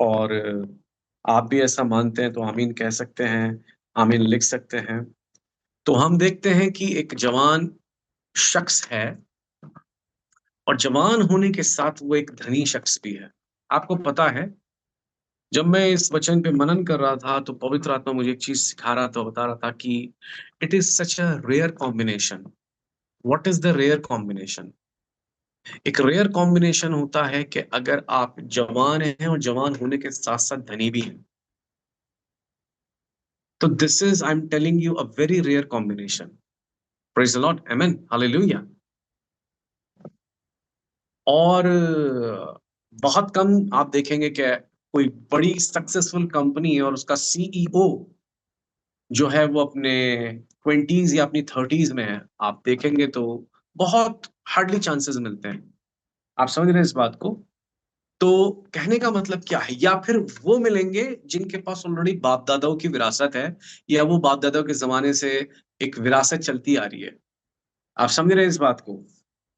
और आप भी ऐसा मानते हैं तो आमीन कह सकते हैं, आमीन लिख सकते हैं। तो हम देखते हैं कि एक जवान शख्स है और जवान होने के साथ वो एक धनी शख्स भी है। आपको पता है, जब मैं इस वचन पे मनन कर रहा था तो पवित्र आत्मा मुझे एक चीज़ सिखा रहा था, बता रहा था कि it is such a rare combination. What is the rare combination? एक रेयर कॉम्बिनेशन होता है कि अगर आप जवान हैं और जवान होने के साथ-साथ धनी भी हैं। तो this is I am telling you a very rare combination. Praise the Lord, amen, hallelujah. और बहुत कम आप देखेंगे कि कोई बड़ी सक्सेसफुल कंपनी है और उसका सीईओ जो है वो अपने 20s या अपनी 30s में है। आप देखेंगे तो बहुत हार्डली चांसेस मिलते हैं। आप समझ रहे हैं इस बात को? तो कहने का मतलब क्या है? या फिर वो मिलेंगे जिनके पास ऑलरेडी बाप-दादाओं की विरासत है या वो बाप-दादाओं के ज़माने से एक विरासत चलती आ रही है। आप समझ रहे हैं इस बात को?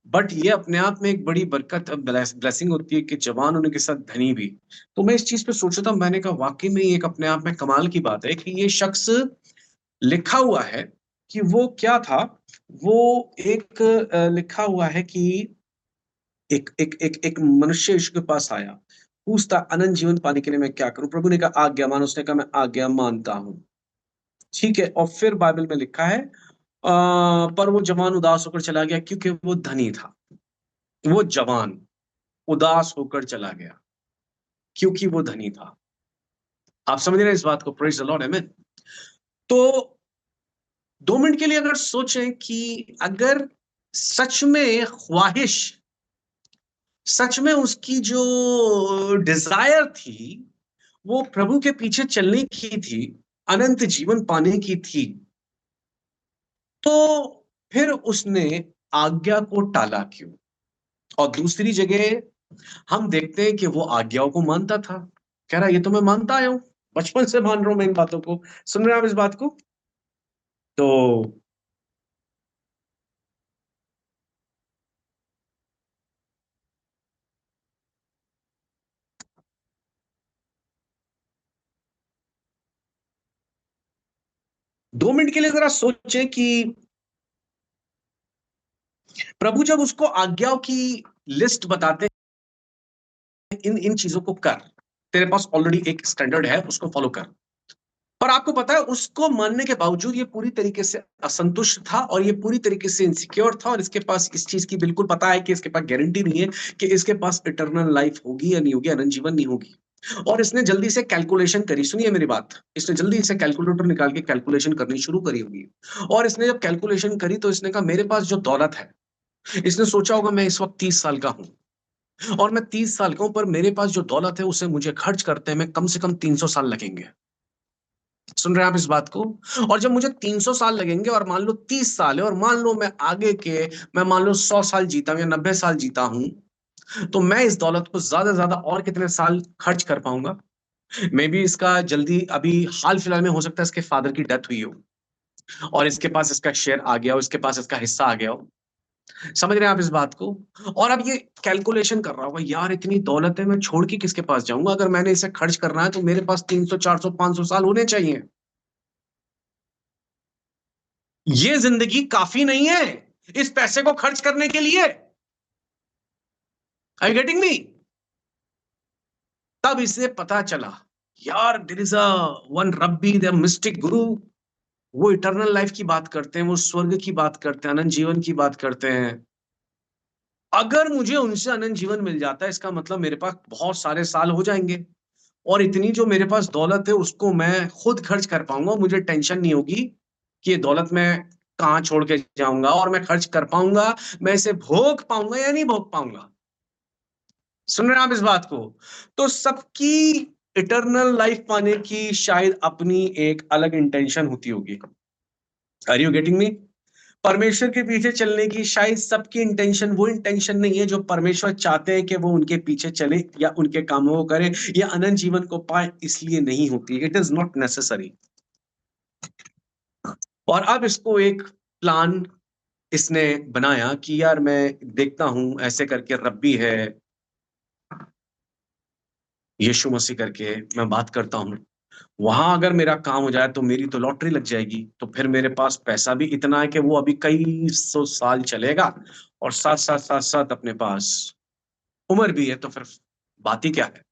बट ये अपने आप में एक बड़ी बरकत ब्लेसिंग होती है कि जवान होने के साथ धनी भी। तो मैं इस चीज़ पे सोच रहा था, मैंने कहा वाक़ई में ये एक अपने आप में कमाल की बात है कि ये शख्स लिखा हुआ है कि वो क्या था, वो एक लिखा हुआ है कि एक मनुष्य यीशु के पास आया, पूछता अनंत जीवन पाने के लिए मैं क्या करूँ? प्रभु ने कहा आज्ञा मान, उसने कहा मैं आज्ञा मानता हूँ। ठीक है, और फिर बाइबल में लिखा है पर वो जवान उदास होकर चला गया क्योंकि वो धनी था। वो जवान उदास होकर चला गया क्योंकि वो धनी था। आप समझ रहे हैं इस बात को? प्रेज़ द लॉर्ड, आमेन। तो 2 मिनट के लिए अगर सोचें कि अगर सच में ख्वाहिश, सच में उसकी जो डिज़ायर थी, वो प्रभु के पीछे चलने की थी, अनंत जीवन पाने की थी, तो फिर उसने आज्ञा को टाला क्यों? और दूसरी जगह हम देखते हैं कि वो आज्ञाओं को मानता था। कह रहा है ये तो मैं मानता आया हूँ, बचपन से मान रहा हूँ मैं इन बातों को। सुन रहे हैं आप इस बात को? तो 2 मिनट के लिए ज़रा सोचें कि प्रभु जब उसको आज्ञाओं की लिस्ट बताते हैं, इन चीज़ों को कर। तेरे पास ऑलरेडी एक स्टैंडर्ड है, उसको फॉलो कर। पर आपको पता है उसको मानने के बावजूद ये पूरी तरीके से असंतुष्ट था और ये पूरी तरीके से इनसिक्योर था और इसके पास इस चीज़ की बिल्कुल पता है कि इसके पास गारंटी नहीं है कि इसके पास इटर्नल लाइफ होगी या नहीं होगी, अनंत जीवन नहीं होगी। और इसने जल्दी से कैलकुलेशन करी, सुनिए मेरी बात। इसने जल्दी से कैलकुलेटर निकाल के कैलकुलेशन करनी शुरू करी होगी। और इसने जब कैलकुलेशन करी तो इसने कहा मेरे पास जो दौलत है, इसने सोचा होगा मैं इस वक़्त 30 साल का हूँ और मैं 30 साल का हूँ पर मेरे पास जो दौलत है उसे मुझे खर्च करते में कम से कम 300 साल लगेंगे। सुन रहे हैं आप इस बात को? और जब मुझे 300 साल लगेंगे और मान लो 30 साल है और मान लो मैं मान लो 100 साल जीता हूँ या 90 साल जीता हूँ, तो मैं इस दौलत को ज़्यादा से ज़्यादा और कितने साल खर्च कर पाऊँगा? मे बी इसका जल्दी अभी हाल-फिलहाल में हो सकता है इसके फादर की डेथ हुई हो और इसके पास इसका शेयर आ गया हो, इसके पास इसका हिस्सा आ गया हो। समझ रहे हैं आप इस बात को? और अब ये कैलकुलेशन कर रहा होगा, यार इतनी दौलत है मैं छोड़ के किसके पास जाऊँगा? अगर मैंने इसे खर्च करना है तो मेरे पास 300, 400, 500 साल होने चाहिए। ये ज़िंदगी काफ़ी नहीं है, इस पैसे को खर्च करने के लिए। Are you getting me? तब इसे पता चला, यार there is a one rabbi, the mystic guru, वो इटर्नल लाइफ की बात करते हैं, वो स्वर्ग की बात करते हैं, अनंत जीवन की बात करते हैं। अगर मुझे उनसे अनंत जीवन मिल जाता है, इसका मतलब मेरे पास बहुत सारे साल हो जाएँगे और इतनी जो मेरे पास दौलत है, उसको मैं खुद खर्च कर पाऊँगा। मुझे टेंशन नहीं होगी कि ये दौलत मैं कहाँ छोड़ के जाऊँगा और मैं खर्च कर पाऊँगा, मैं इसे भोग पाऊँगा या नहीं भोग पाऊँगा। सुन रहे हैं आप इस बात को? तो सबकी इटर्नल लाइफ पाने की शायद अपनी एक अलग इंटेंशन होती होगी। Are you getting me? परमेश्वर के पीछे चलने की शायद सबकी इंटेंशन वो इंटेंशन नहीं है जो परमेश्वर चाहते हैं कि वो उनके पीछे चले या उनके कामों को करे या अनंत जीवन को पाए, इसलिए नहीं होती। It is not necessary. और अब इसको एक प्लान इसने बनाया कि यार मैं देखता हूँ ऐसे करके रब्बी है, यीशु मसीह करके मैं बात करता हूँ, वहां अगर मेरा काम हो जाए तो मेरी तो लॉटरी लग जाएगी, तो फिर मेरे पास पैसा भी इतना है कि वो अभी कई सौ साल चलेगा, और साथ साथ साथ साथ अपने पास उम्र भी है, तो फिर बात ही क्या है।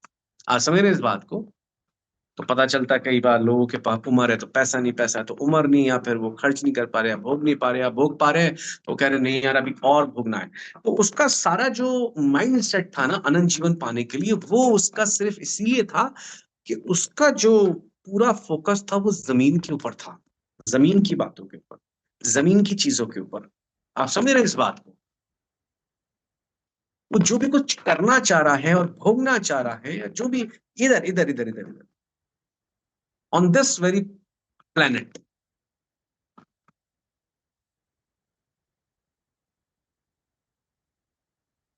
आज समझ रहे हैं इस बात को। तो पता चलता है कई बार लोगों के पास उम्र है तो पैसा नहीं, पैसा है तो उम्र नहीं, या फिर वो खर्च नहीं कर पा रहे, या भोग नहीं पा रहे, या भोग पा रहे हैं तो कह रहे नहीं यार अभी और भोगना है। तो उसका सारा जो माइंड सेट था ना अनंत जीवन पाने के लिए, वो उसका सिर्फ इसीलिए था कि उसका जो पूरा फोकस था वो जमीन के ऊपर था, जमीन की बातों के ऊपर, जमीन की चीजों के ऊपर। आप समझ रहे हैं इस बात को। वो जो भी कुछ करना चाह रहा है और भोगना चाह रहा है, या जो भी इधर इधर इधर इधर इधर ऑन दिस वेरी प्लेनेट,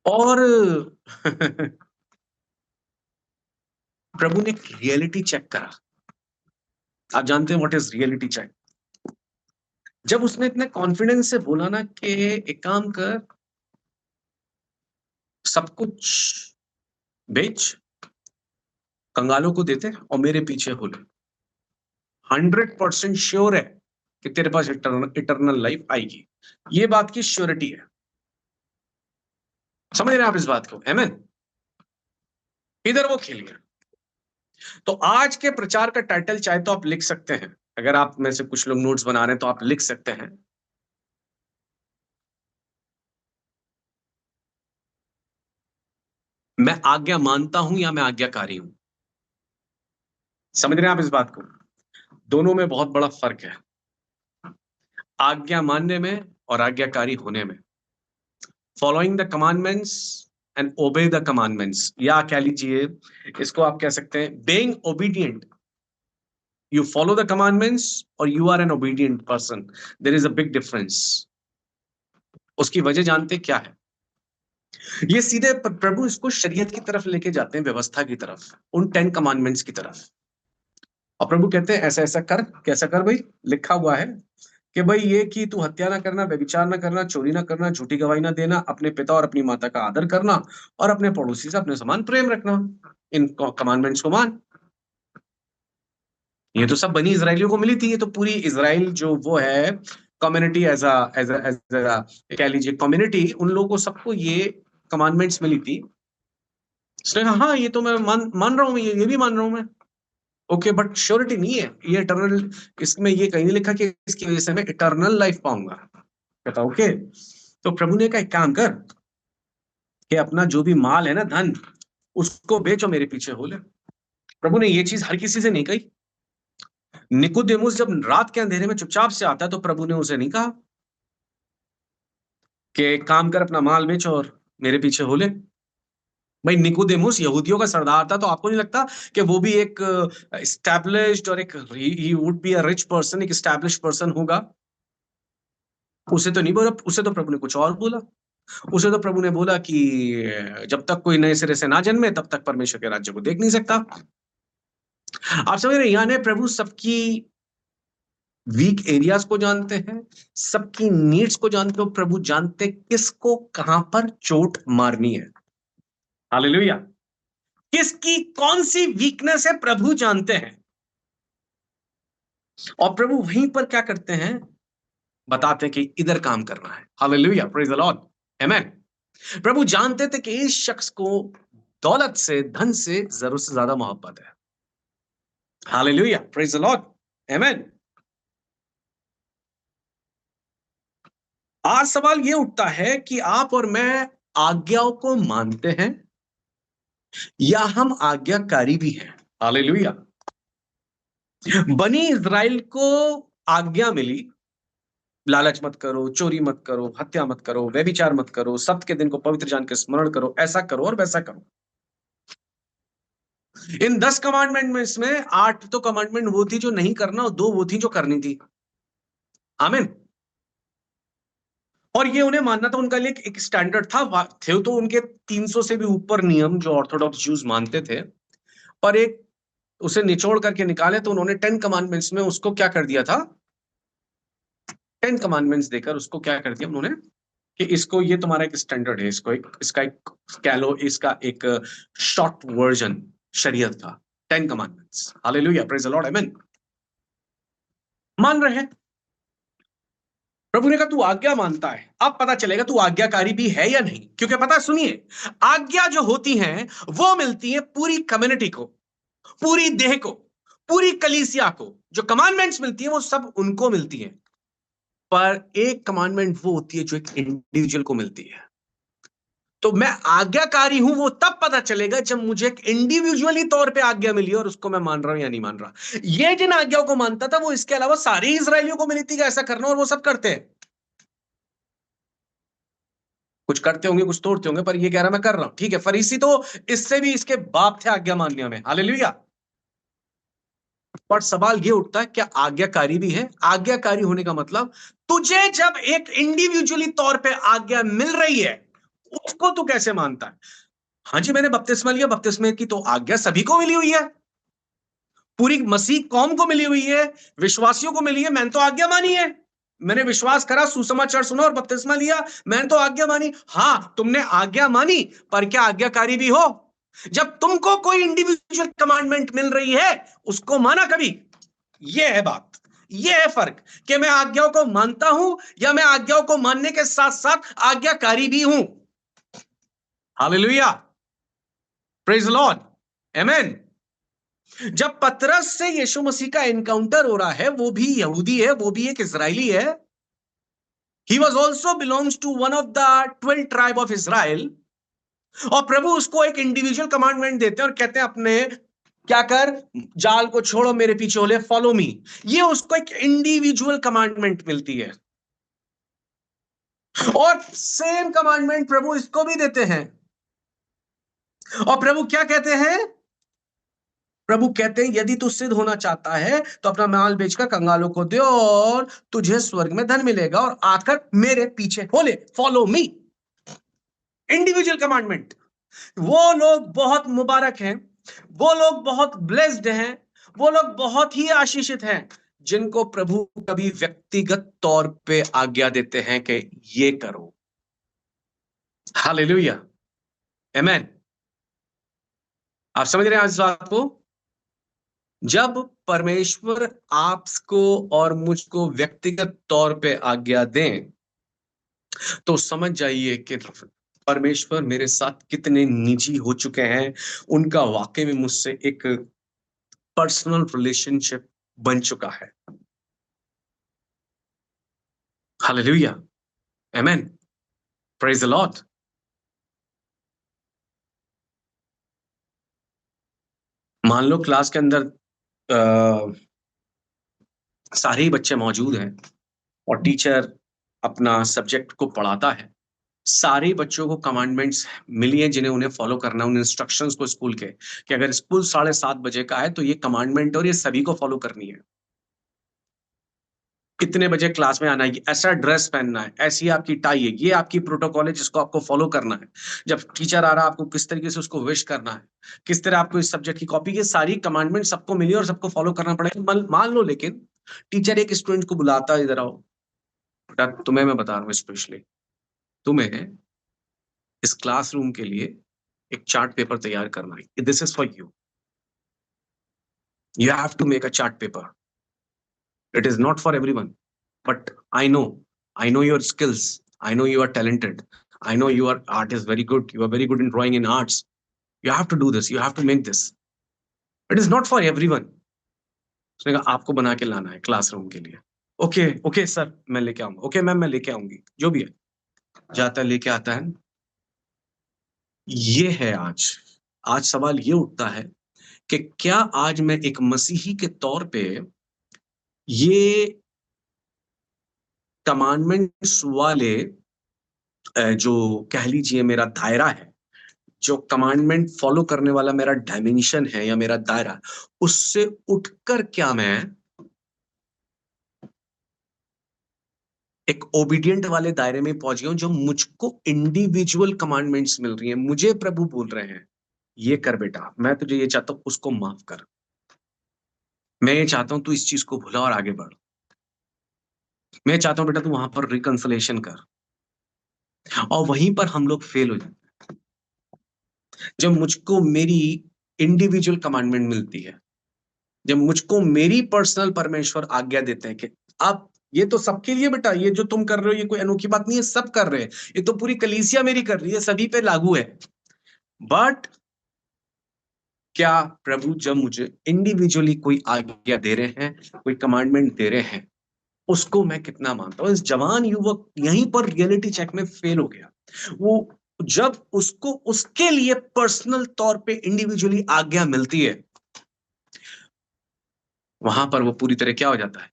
और प्रभु ने एक रियलिटी चेक करा। आप जानते हैं व्हाट इज रियलिटी चेक? जब उसने इतने कॉन्फिडेंस से बोला ना कि एक काम कर, सब कुछ बेच, कंगालों को देते और मेरे पीछे हो ले, 100% श्योर है कि तेरे पास इटर्नल लाइफ आएगी। ये बात की श्योरिटी है। समझ रहे हैं आप इस बात को? आमेन। इधर वो खेल गया। तो आज के प्रचार का टाइटल चाहे तो आप लिख सकते हैं, अगर आप में से कुछ लोग नोट्स बना रहे हैं तो आप लिख सकते हैं, मैं आज्ञा मानता हूं या मैं आज्ञाकारी हूं। समझ रहे हैं आप इस बात को? दोनों में बहुत बड़ा फर्क है, आज्ञा मानने में और आज्ञाकारी होने में। Following the commandments and obey the commandments, या कह लीजिए इसको आप कह सकते हैं being obedient. You follow the commandments और you are an obedient person, there is a big difference. उसकी वजह जानते क्या है? ये सीधे प्रभु इसको शरीयत की तरफ लेके जाते हैं, व्यवस्था की तरफ, उन 10 कमांडमेंट्स की तरफ। और प्रभु कहते हैं ऐसा ऐसा कर, कैसा कर भाई? लिखा हुआ है कि भाई ये कि तू हत्या ना करना, व्यभिचार ना करना, चोरी ना करना, झूठी गवाही ना देना, अपने पिता और अपनी माता का आदर करना, और अपने पड़ोसी से अपने समान प्रेम रखना। इन कमांडमेंट्स को मान। ये तो सब बनी इजरायलियों को मिली थी, ये तो पूरी इजराइल जो वो है कम्युनिटी, एज अ कह लीजिए कम्युनिटी, उन लोगों को सबको ये कमांडमेंट्स मिली थी। उसने कहा हाँ ये तो मैं मान मान रहा हूँ, ये भी मान रहा हूँ मैं। ओके, बट श्योरिटी नहीं है ये इटर्नल, इसमें ये कहीं नहीं लिखा कि इसकी वजह से मैं इटर्नल लाइफ पाऊंगा। कहता ओके। तो प्रभु ने कहा एक काम कर कि अपना जो भी माल है ना, धन, उसको बेचो, मेरे पीछे हो ले। प्रभु ने ये चीज हर किसी से नहीं कही। निकुदेमुस जब रात के अंधेरे में चुपचाप से आता है तो प्रभु ने उसे नहीं कहा कि एक काम कर अपना माल बेच और मेरे पीछे हो ले। भाई निकुदेमुस यहूदियों का सरदार था, तो आपको नहीं लगता कि वो भी एक एस्टैब्लिश्ड और एक he would be a rich person, एक एस्टैब्लिश्ड पर्सन होगा? उसे तो नहीं बोला, उसे तो प्रभु ने कुछ और बोला। उसे तो प्रभु ने बोला कि जब तक कोई नए सिरे से ना जन्मे तब तक परमेश्वर के राज्य को देख नहीं सकता। आप समझ रहे हैं? यानी प्रभु सबकी वीक एरियाज को जानते हैं, सबकी नीड्स को जानते हो। प्रभु जानते किसको कहां पर चोट मारनी है। हालेलुया। किसकी कौन सी वीकनेस है प्रभु जानते हैं, और प्रभु वहीं पर क्या करते हैं, बताते हैं कि इधर काम करना है। हालेलुया, प्रेज द लॉर्ड, आमेन। प्रभु जानते थे कि इस शख्स को दौलत से, धन से जरूरत से ज्यादा मोहब्बत है। हालेलुया, प्रेज द लॉर्ड, आमेन। आज सवाल ये उठता है कि आप और मैं आज्ञाओं को मानते हैं या हम आज्ञाकारी भी हैं? हालेलुया। बनी इज़राइल को आज्ञा मिली, लालच मत करो, चोरी मत करो, हत्या मत करो, व्यभिचार मत करो, सप्त के दिन को पवित्र जान के स्मरण करो, ऐसा करो और वैसा करो। इन 10 कमांडमेंट में इसमें 8 तो कमांडमेंट वो थी जो नहीं करना, और 2 वो थी जो करनी थी। आमीन। और ये उन्हें मानना था, उनका लिए एक स्टैंडर्ड था। थे तो उनके 300 से भी ऊपर नियम जो ऑर्थोडॉक्स ज्यूज मानते थे, पर एक उसे निचोड़ करके निकाले तो उन्होंने 10 कमांडमेंट्स में उसको क्या कर दिया था, 10 कमांडमेंट्स देकर उसको क्या कर दिया उन्होंने कि इसको, ये तुम्हारा एक स्टैंडर्ड है, इसको एक, इसका एक कह लो, इसका एक शॉर्ट वर्जन, शरीयत का, 10 commandments. Hallelujah, praise the Lord, amen. मान रहे हैं? प्रभु ने कहा तू आज्ञा मानता है, अब पता चलेगा तू आज्ञाकारी भी है या नहीं। क्योंकि पता है, सुनिए, आज्ञा जो होती हैं वो मिलती है पूरी कम्युनिटी को, पूरी देह को, पूरी कलीसिया को। जो कमांडमेंट्स मिलती है वो सब उनको मिलती है, पर एक कमांडमेंट वो होती है जो एक इंडिविजुअल को मिलती है। तो मैं आज्ञाकारी हूं वो तब पता चलेगा जब मुझे एक इंडिविजुअली तौर पे आज्ञा मिली और उसको मैं मान रहा हूं या नहीं मान रहा। ये जिन आज्ञाओं को मानता था वो इसके अलावा सारे इजरायलियों को मिली थी कि ऐसा करना, और वो सब करते हैं। कुछ करते होंगे, कुछ तोड़ते होंगे, पर ये कह रहा मैं कर रहा हूं। ठीक है, फरीसी तो इससे भी इसके बाप थे आज्ञा मानने में। हालेलुया। पर सवाल ये उठता है, क्या आज्ञाकारी भी है? आज्ञाकारी होने का मतलब, तुझे जब एक इंडिविजुअली तौर पे आज्ञा मिल रही है उसको तू कैसे मानता है? हाँ जी, मैंने बपतिस्मा लिया, बपतिस्मे की तो आज्ञा सभी को मिली हुई है, पूरी मसीह कौम को मिली हुई है, विश्वासियों को मिली है। मैंने तो आज्ञा मानी है, मैंने विश्वास करा, सुसमाचार सुना और बपतिस्मा लिया, मैंने तो आज्ञा मानी। हां, तुमने आज्ञा मानी, पर क्या आज्ञाकारी भी हो? जब तुमको कोई इंडिविजुअल कमांडमेंट मिल रही है उसको माना कभी? यह है बात, यह है फर्क, कि मैं आज्ञाओं को मानता हूं या मैं आज्ञाओं को मानने के साथ साथ आज्ञाकारी भी हूं। हालेलुया, प्रेज द लॉर्ड, आमेन। जब पतरस से यीशु मसीह का एनकाउंटर हो रहा है, वो भी यहूदी है, वो भी एक इजरायली है। He was also belongs to one of the 12 tribe of Israel. और प्रभु उसको एक इंडिविजुअल कमांडमेंट देते हैं और कहते हैं अपने क्या कर, जाल को छोड़ो, मेरे पीछे हो ले, फॉलो मी। ये उसको एक इंडिविजुअल कमांडमेंट मिलती है। और सेम कमांडमेंट प्रभु इसको भी देते हैं। और प्रभु क्या कहते हैं? प्रभु कहते हैं यदि तू सिद्ध होना चाहता है तो अपना माल बेचकर कंगालों को दे और तुझे स्वर्ग में धन मिलेगा, और आकर मेरे पीछे हो ले, फॉलो मी। Individual commandment. वो लोग बहुत मुबारक हैं, वो लोग बहुत ब्लेस्ड हैं, वो लोग बहुत ही आशीषित हैं जिनको प्रभु कभी व्यक्तिगत तौर पे आज्ञा देते हैं कि ये करो। हालेलुया, आमेन। आप समझ रहे हैं आज इस बात को? जब परमेश्वर आपको और मुझको व्यक्तिगत तौर पे आज्ञा दें तो समझ जाइए कि परमेश्वर मेरे साथ कितने निजी हो चुके हैं। उनका वाकई में मुझसे एक पर्सनल रिलेशनशिप बन चुका है। Hallelujah, amen, praise the Lord. मान लो क्लास के अंदर सारे ही बच्चे मौजूद हैं और टीचर अपना सब्जेक्ट को पढ़ाता है। सारे बच्चों को कमांडमेंट्स मिली हैं जिन्हें उन्हें फॉलो करना है, उन इंस्ट्रक्शंस को स्कूल के, कि अगर स्कूल 7:30 बजे का है तो ये कमांडमेंट और ये सभी को फॉलो करनी है। कितने बजे क्लास में आना है, ऐसा ड्रेस पहनना है, ऐसी आपकी टाई है, ये आपकी प्रोटोकॉल है जिसको आपको फॉलो करना है। जब टीचर आ रहा है आपको किस तरीके से उसको विश करना है, किस तरह आपको इस सब्जेक्ट की कॉपी, ये सारी कमांडमेंट सबको मिली और सबको फॉलो करना पड़ेगा। मान लो लेकिन टीचर एक स्टूडेंट को बुलाता है, इधर आओ बेटा, तुम्हें मैं बता रहा हूँ स्पेशली, तुम्हें इस क्लासरूम के लिए एक चार्ट पेपर तैयार करना है, this is for you, you have to make a chart paper, it is not for everyone, but I know your skills, I know you are talented, I know your art is very good, you are very good in drawing in arts, you have to do this, you have to make this, it is not for everyone। उसने कहा आपको बना के लाना है classroom के लिए। Okay okay sir, मैं लेके आऊंगा, ओके मैम मैं लेके आऊंगी, जो भी है। जाता है, लेके आता है। ये है आज, आज सवाल ये उठता है कि क्या आज मैं एक मसीही के तौर पे ये कमांडमेंट्स वाले जो कह लीजिए मेरा दायरा है, जो कमांडमेंट फॉलो करने वाला मेरा डायमेंशन है या मेरा दायरा, उससे उठकर क्या मैं एक ओबीडिएंट वाले दायरे में पहुंच गया हूं, जो मुझको इंडिविजुअल कमांडमेंट्स मिल रही हैं, मुझे प्रभु बोल रहे हैं ये कर बेटा, मैं तुझे ये चाहता हूं, उसको माफ कर, मैं ये चाहता हूं तू इस चीज को भुला और आगे बढ़, मैं चाहता हूं बेटा तू वहां पर रिकंसलेशन कर। और वहीं पर हम लोग फेल हो जाते हैं। जब मुझको मेरी इंडिविजुअल कमांडमेंट मिलती है, जब मुझको मेरी पर्सनल परमेश्वर आज्ञा देते हैं कि अब ये तो सबके लिए बेटा, ये जो तुम कर रहे हो ये कोई अनोखी बात नहीं है, सब कर रहे हैं, ये तो पूरी कलीसिया मेरी कर रही है, सभी पे लागू है। बट क्या प्रभु जब मुझे इंडिविजुअली कोई आज्ञा दे रहे हैं, कोई कमांडमेंट दे रहे हैं, उसको मैं कितना मानता हूं? इस जवान युवक यहीं पर रियलिटी चेक में फेल हो गया। वो जब उसको उसके लिए पर्सनल तौर पे इंडिविजुअली आज्ञा मिलती है, वहां पर वो पूरी तरह क्या हो जाता है?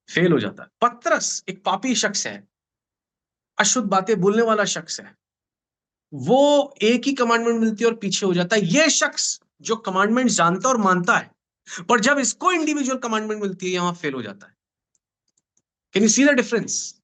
फेल हो जाता है। पतरस एक पापी शख्स है, अशुद्ध बातें बोलने वाला शख्स है, वो एक ही कमांडमेंट मिलती है और पीछे हो जाता है। ये शख्स जो कमांडमेंट जानता और मानता है, पर जब इसको इंडिविजुअल कमांडमेंट मिलती है, यहां फेल हो जाता है। Can you see the difference?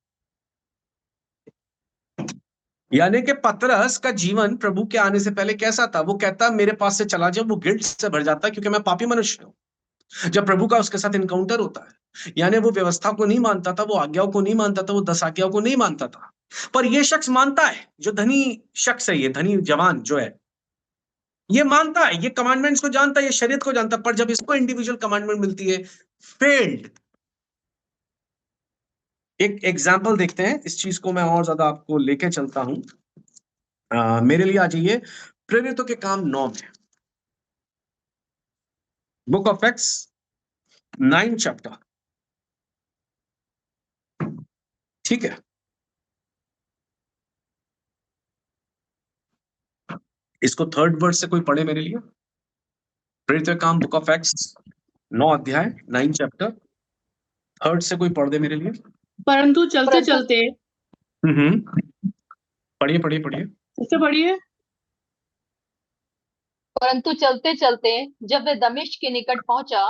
यानी कि पतरस का जीवन प्रभु के आने से पहले कैसा था? वो कहता मेरे पास से चला जाए, वो गिल्ट से भर जाता क्योंकि मैं पापी मनुष्य हूं। जब प्रभु का उसके साथ इनकाउंटर होता है, यानी वो व्यवस्था को नहीं मानता था, वो आज्ञाओं को नहीं मानता था, वो 10 आज्ञाओं को नहीं मानता था। पर ये शख्स मानता है, जो धनी शख्स है, ये धनी जवान जो है, ये मानता है, ये कमांडमेंट्स को जानता है, ये शरीयत को जानता है, पर जब इसको इंडिविजुअल कमांडमेंट मिलती है, फेल्ड। एक एग्जाम्पल देखते हैं, इस चीज को मैं और ज्यादा आपको लेके चलता हूं। मेरे लिए आ जाइए प्रेरितों के काम 9 में, बुक ऑफ एक्ट्स 9 चैप्टर। ठीक है, इसको थर्ड वर्ड से कोई पढ़े मेरे लिए। प्रेरितों के काम बुक ऑफ एक्ट्स 9 अध्याय 9 चैप्टर, थर्ड से कोई पढ़ दे मेरे लिए। परंतु चलते चलते, पढ़िए पढ़िए पढ़िए। इससे पढ़िए। परंतु चलते चलते जब वह दमिश्क के निकट पहुंचा,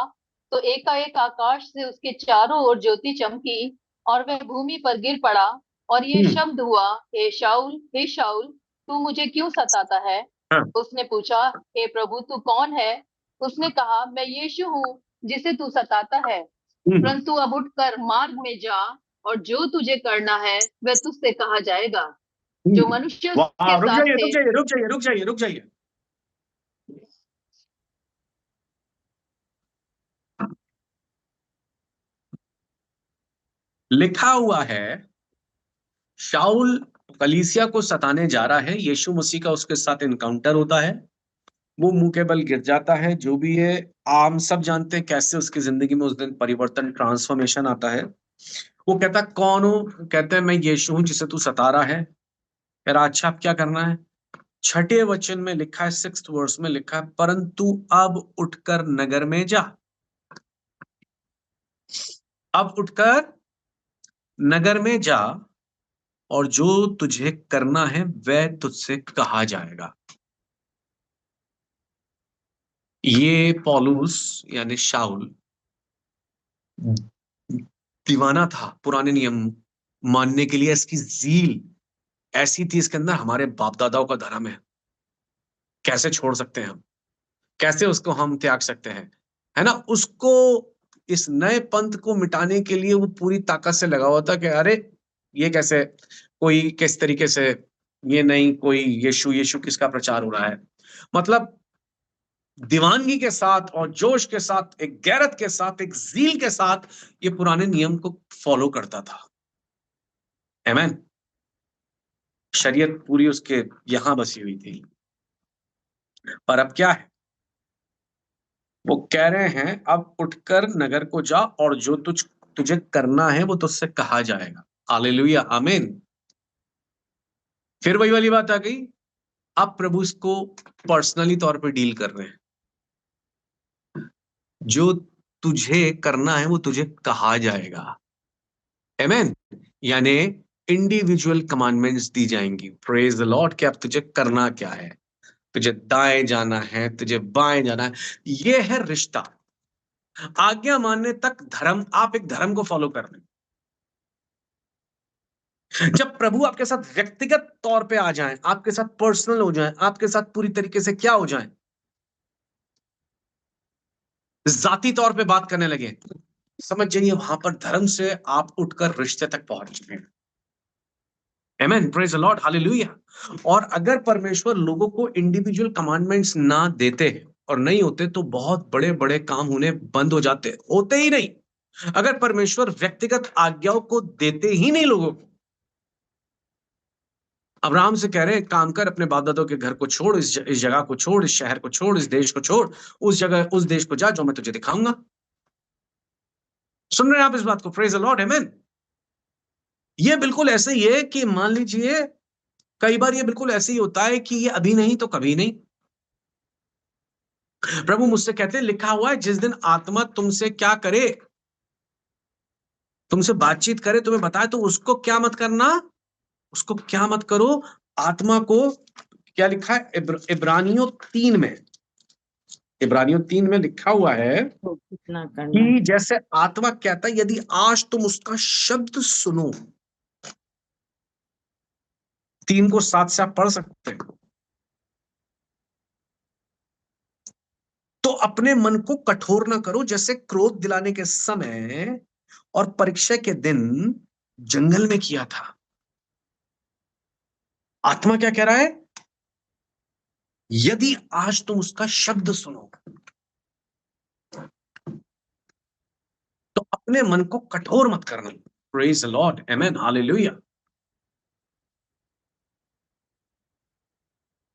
तो एकाएक आकाश से उसके चारों ओर ज्योति चमकी और वह भूमि पर गिर पड़ा और ये शब्द हुआ, हे शाऊल, तू मुझे क्यों सताता है? हाँ। उसने पूछा, हे प्रभु तू कौन है? उसने कहा, मैं यीशु हूँ जिसे तू सताता है। परंतु अब उठकर मार्ग में जा, और जो तुझे करना है वह तुझसे कहा जाएगा। जो मनुष्य उसके रुक साथ जाइए थे, रुक जाइए रुक जाइए रुक जाइए रुक जाइए। लिखा हुआ है शाऊल कलीसिया को सताने जा रहा है, यीशु मसीह का उसके साथ इनकाउंटर होता है, वो मुंह के बल गिर जाता है। जो भी है, आम सब जानते हैं कैसे उसकी जिंदगी में उस दिन परिवर्तन, ट्रांसफॉर्मेशन आता है। वो कहता कौन हो? कहते हैं मैं यीशु हूं जिसे तू सता रहा है। कह रहा अच्छा अब क्या करना है? छठे वचन में लिखा है, 6th वर्स में लिखा है, परंतु अब उठकर नगर में जा। अब उठकर नगर में जा, और जो तुझे करना है वह तुझसे कहा जाएगा। ये पौलुस यानी शाऊल दीवाना था पुराने नियम मानने के लिए। इसकी जील ऐसी थी इसके अंदर, हमारे बाप दादाओं का धर्म है, कैसे छोड़ सकते हैं हम, कैसे उसको हम त्याग सकते हैं, है ना? उसको इस नए पंथ को मिटाने के लिए वो पूरी ताकत से लगा हुआ था कि अरे ये कैसे, कोई किस तरीके से, ये नहीं कोई यीशु यीशु किसका प्रचार हो रहा है। मतलब दीवानगी के साथ और जोश के साथ, एक गैरत के साथ, एक जील के साथ ये पुराने नियम को फॉलो करता था। आमीन। शरीयत पूरी उसके यहां बसी हुई थी। पर अब क्या है? वो कह रहे हैं अब उठकर नगर को जा, और जो तुझे करना है वो तुझसे कहा जाएगा। हालेलुया, आमीन। फिर वही वाली बात आ गई, अब प्रभु इसको पर्सनली तौर पे डील कर रहे हैं। जो तुझे करना है वो तुझे कहा जाएगा। आमीन। यानी इंडिविजुअल कमांडमेंट्स दी जाएंगी। Praise the Lord. कि अब तुझे करना क्या है, तुझे दाएं जाना है, तुझे बाएं जाना है। ये है रिश्ता। आज्ञा मानने तक धर्म, आप एक धर्म को फॉलो कर रहे हैं। जब प्रभु आपके साथ व्यक्तिगत तौर पे आ जाएं, आपके साथ पर्सनल हो जाएं, आपके साथ पूरी तरीके से क्या हो जाएं, जाती तौर पे बात करने लगे, समझ जाइए वहां पर धर्म से आप उठकर रिश्ते तक पहुंच चुके हैं। आमेन, प्रेज द लॉर्ड, हालेलुया। और अगर परमेश्वर लोगों को इंडिविजुअल कमांडमेंट्स ना देते, और नहीं होते तो बहुत बड़े बड़े काम होने बंद हो जाते, होते ही नहीं। अगर परमेश्वर व्यक्तिगत आज्ञाओं को देते ही नहीं लोगों को। अब्राहम से कह रहे हैं काम कर, अपने बाप दादों के घर को छोड़, इस जगह को छोड़, इस शहर को छोड़, इस देश को छोड़, उस देश को जा जो मैं तुझे दिखाऊंगा। सुन रहे हैं आप इस बात को? प्रेज द लॉर्ड, आमेन। ये बिल्कुल ऐसे ही है कि मान लीजिए कई बार ये बिल्कुल ऐसे ही होता है कि ये अभी नहीं तो कभी नहीं। प्रभु मुझसे कहते हैं, लिखा हुआ है जिस दिन आत्मा तुमसे क्या करे, तुमसे बातचीत करे, तुम्हें बताए, तो उसको क्या मत करना, उसको क्या मत करो। आत्मा को क्या लिखा है इब्रानियों 3 में, इब्रानियों 3 में लिखा हुआ है तो कितना करना कि जैसे आत्मा कहता है, यदि आज तुम उसका शब्द सुनो। 3 को साथ से आप पढ़ सकते हैं। तो अपने मन को कठोर ना करो, जैसे क्रोध दिलाने के समय और परीक्षा के दिन जंगल में किया था। आत्मा क्या कह रहा है? यदि आज तुम उसका शब्द सुनो, तो अपने मन को कठोर मत करना। Praise the Lord, amen, hallelujah.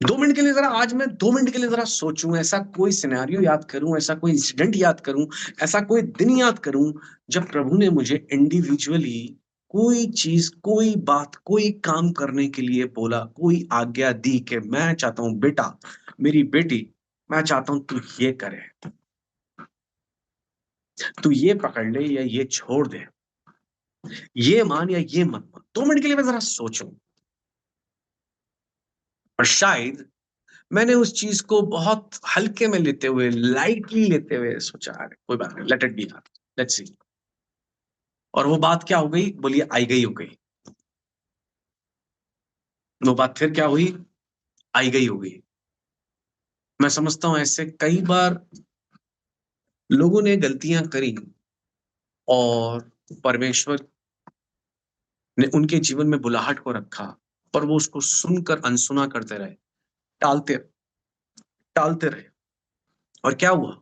2 minute के लिए जरा, आज मैं 2 मिनट के लिए जरा सोचूं, ऐसा कोई सिनेरियो याद करूं, ऐसा कोई इंसिडेंट याद करूं, ऐसा कोई दिन याद करूं जब प्रभु ने मुझे इंडिविजुअली कोई चीज, कोई बात, कोई काम करने के लिए बोला, कोई आज्ञा दी कि मैं चाहता हूं बेटा, मेरी बेटी, मैं चाहता हूं तू ये करे, तू ये पकड़ ले या ये छोड़ दे, ये मान या ये मत मान। 2 मिनट के लिए मैं जरा सोचूं। और शायद मैंने उस चीज को बहुत हल्के में लेते हुए, लाइटली लेते हुए सोचा, अरे कोई बात नहीं, let it be, let's see. और वो बात क्या हो गई? बोलिए, आई गई हो गई। वो बात फिर क्या हुई? आई गई हो गई। मैं समझता हूं ऐसे कई बार लोगों ने गलतियां करी और परमेश्वर ने उनके जीवन में बुलाहट को रखा, पर वो उसको सुनकर अनसुना करते रहे, टालते टालते रहे। और क्या हुआ?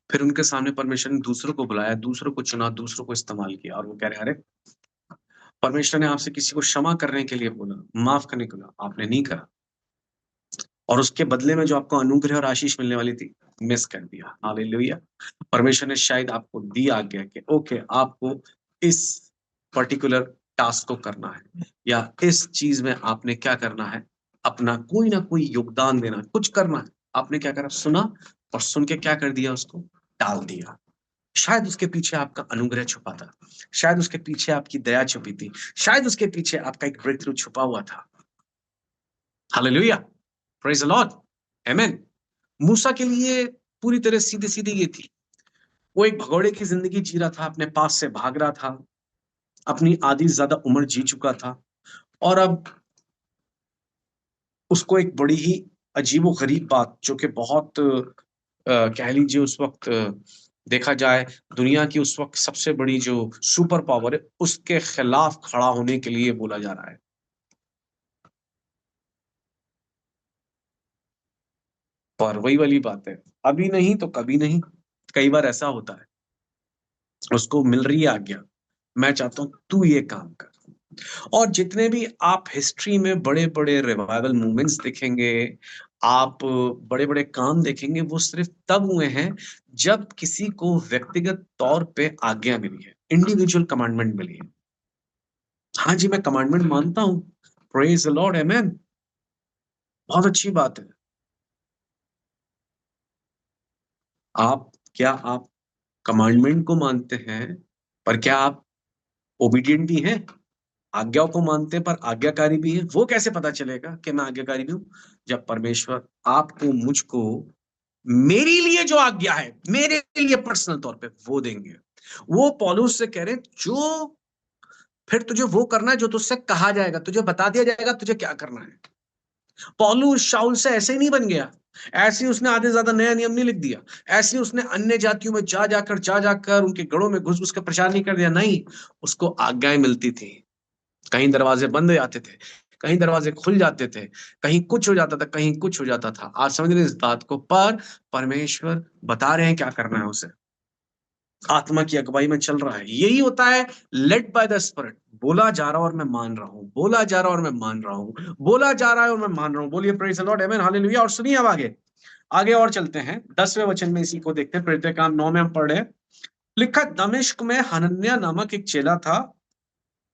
फिर उनके सामने परमेश्वर ने दूसरों को बुलाया, दूसरों को चुना, दूसरों को इस्तेमाल किया, और वो कह रहे, अरे परमेश्वर ने आपसे किसी को क्षमा करने के लिए बोला, माफ करने को बोला, आपने नहीं करा, और उसके बदले में जो आपको अनुग्रह और आशीष मिलने वाली थी, मिस कर दिया। हालेलुया। परमेश्वर ने शायद आपको दिया आज्ञा कि ओके, आपको इस पर्टिकुलर टास्क को करना है, या इस चीज में आपने क्या करना है, अपना कोई ना कोई योगदान देना, कुछ करना है। आपने क्या करा? सुना, और सुन के क्या कर दिया? उसको टाल दिया। शायद उसके पीछे आपका अनुग्रह छुपा था, शायद उसके पीछे आपकी दया छुपी थी, शायद उसके पीछे आपका एक ब्रेक थ्रू छुपा हुआ था। हालेलुया, प्रेज द लॉर्ड, आमेन। मूसा के लिए पूरी तरह सीधी सीधी ये थी, वो एक भगौड़े की जिंदगी जी रहा था, अपने पास से भाग रहा था, अपनी आधी से ज्यादा उम्र जी चुका था, और अब उसको एक बड़ी ही अजीबो गरीब बात, जो कि बहुत कह लीजिए उस वक्त देखा जाए दुनिया की उस वक्त सबसे बड़ी जो सुपर पावर है, उसके खिलाफ खड़ा होने के लिए बोला जा रहा है। पर वही वाली बात है, अभी नहीं तो कभी नहीं। कई बार ऐसा होता है, उसको मिल रही है आज्ञा, मैं चाहता हूं तू ये काम कर। और जितने भी आप हिस्ट्री में बड़े बड़े रिवाइवल मूवमेंट्स देखेंगे, आप बड़े बड़े काम देखेंगे, वो सिर्फ तब हुए हैं जब किसी को व्यक्तिगत तौर पे आज्ञा मिली है, इंडिविजुअल कमांडमेंट मिली है। हाँ जी, मैं कमांडमेंट मानता हूं, प्रेज द लॉर्ड, आमेन, बहुत अच्छी बात है। आप कमांडमेंट को मानते हैं, पर क्या आप ओबीडिएंट भी हैं? आज्ञाओं को मानते हैं पर आज्ञाकारी भी है? वो कैसे पता चलेगा कि मैं आज्ञाकारी भी हूं? जब परमेश्वर आपको, मुझको, मेरे लिए जो आज्ञा है, मेरे लिए पर्सनल तौर पे वो देंगे। वो पौलुस से कह रहे, जो फिर तुझे वो करना है जो तुझसे कहा जाएगा, तुझे बता दिया जाएगा तुझे क्या करना है। पौलुस शाऊल से ऐसे ही नहीं बन गया, ऐसे ही उसने आधे ज्यादा नया नियम नहीं लिख दिया, ऐसे ही उसने अन्य जातियों में जा जाकर उनके गढ़ों में घुस घुस कर प्रचार नहीं कर दिया। नहीं, उसको आज्ञाएं मिलती थी, कहीं दरवाजे बंद हो जाते थे, कहीं दरवाजे खुल जाते थे, कहीं कुछ हो जाता था, कहीं कुछ हो जाता था। आज समझ रहे हैं इस बात को, पर परमेश्वर बता रहे हैं क्या करना है उसे। आत्मा की अगुवाई में चल रहा है। यही होता है लेड बाय द स्पिरिट। बोला जा रहा है और मैं मान रहा हूँ, बोला जा रहा है और मैं मान रहा हूँ, बोला जा रहा है और मैं मान रहा हूँ। बोलिए praise the Lord, amen, hallelujah. और सुनिए अब आगे, आगे और चलते हैं 10वें वचन में इसी को देखते हैं। प्रेरित काम 9 में हम पढ़ रहे हैं, लिखा दमिश्क में हनन्याह नामक एक चेला था,